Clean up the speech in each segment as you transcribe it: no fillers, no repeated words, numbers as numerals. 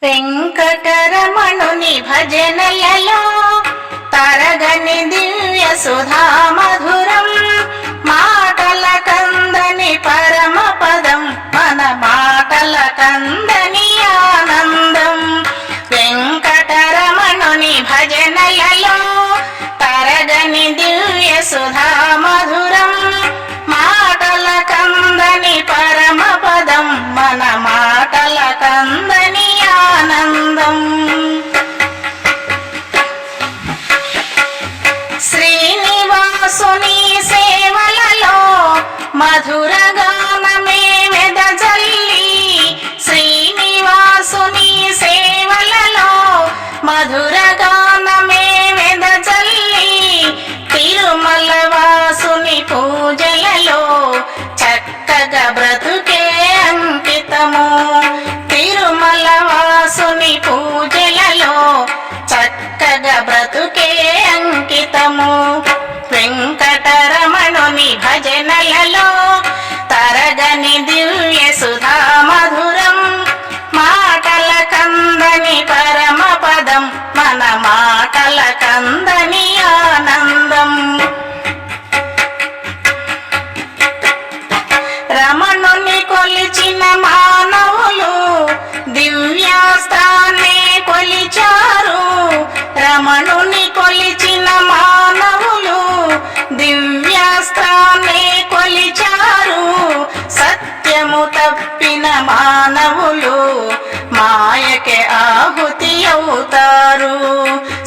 వెంకటరమణుని భజనలలో తరగని దివ్య సుధా మధురం, మాటల కందని పరమ పదం, మన మాటల కందని ఆనందం. వెంకటరమణుని భజనలలో తరగని దివ్య సుధా మధురం, మాటల కందని పరమ పదం, మన మాటల కందని ఆనందం. శ్రీనివాసుని సేవలలో మధుర గానమే వెదజల్లి, శ్రీనివాసుని సేవలలో మధుర గానమే వెదజల్లి, తిరుమల వాసుని పూజలలో చక్కగా బ్రతుకే అంకితము, తిరుమల వాసుని పూజలలో చక్కగా బ్రతుకే అంకితము. వెంకటరమణుని భజనలలో తరగని దివ్య సుధా మధురం, మాటల కందని పరమ పదం, మన మాటల కందని ఆనందం. రమణుని కొలిచిన మానవులు దివ్యాస్త్రాన్నే కొలిచారు, రమణుని కొలిచిన మానవులు దివ్యాస్త్రాన్నే కొలిచారు, సత్యము తప్పిన మానవులు మాయకే ఆహుతి అవుతారు,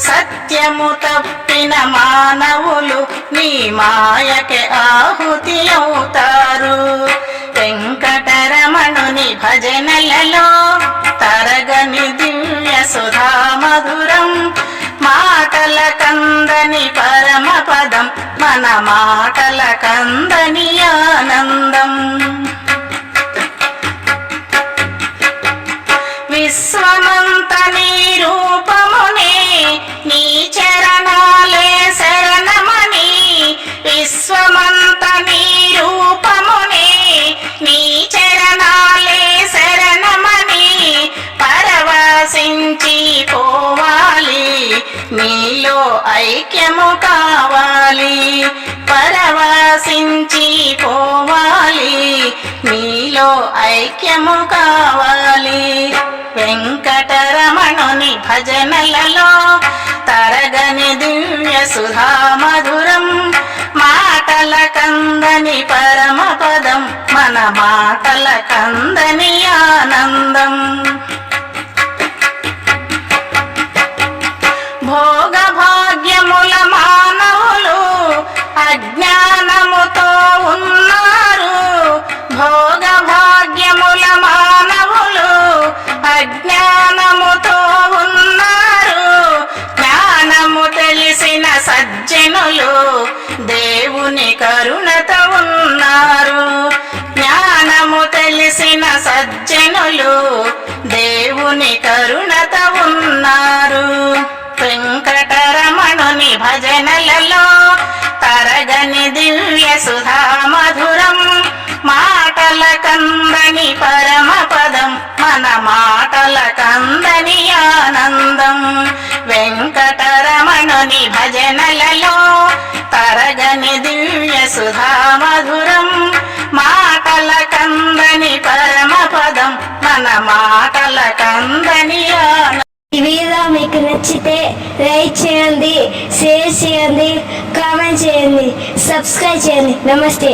సత్యము తప్పిన మానవులు నీ మాయకే ఆహుతి అవుతారు. వెంకటరమణుని భజనలలో తరగని దివ్య సుధా మధురం, మాటల కందని పరమ పదం, మన మాటల కందని ఆనందం. విశ్వమంత నీ రూపమునే, నీ చరణాలే శరణమని, విశ్వమంత నీ రూపమునే, నీ చరణాలే శరణమని పరవశించి పోవాలి, నీలో ఐక్యము కావాలి, పరవశించి పోవాలి, నీలో ఐక్యము కావాలి. వెంకటరమణుని భజనలలో తరగని దివ్య సుధా మధురం, మాటల కందని పరమ పదం, మన మాటల కందని ఆనందం. భోగ భాగ్యముల మానవులు అజ్ఞానముతో ఉన్నారు, భోగ భాగ్యముల మానవులు అజ్ఞానముతో ఉన్నారు, జ్ఞానము తెలిసిన సజ్జనులు దేవుని కరుణతో ఉన్నారు, జ్ఞానము తెలిసిన సజ్జనులు దేవుని కరుణతో ఉన్నారు. వెంకటరమణుని భజనలలో తరగని దివ్య సుధా మధురం, మాటల కందని పరమ పదం, మన మాటల కందని ఆనందం. వెంకటరమణుని భజనలలో తరగని దివ్య సుధా మధురం, మాటల కందని పరమ పదం, మన మాటల కందని ఆనందం. ఈ వీడియో మీకు నచ్చితే లైక్ చేయండి, షేర్ చేయండి, కామెంట్ చేయండి, సబ్స్క్రైబ్ చేయండి. నమస్తే.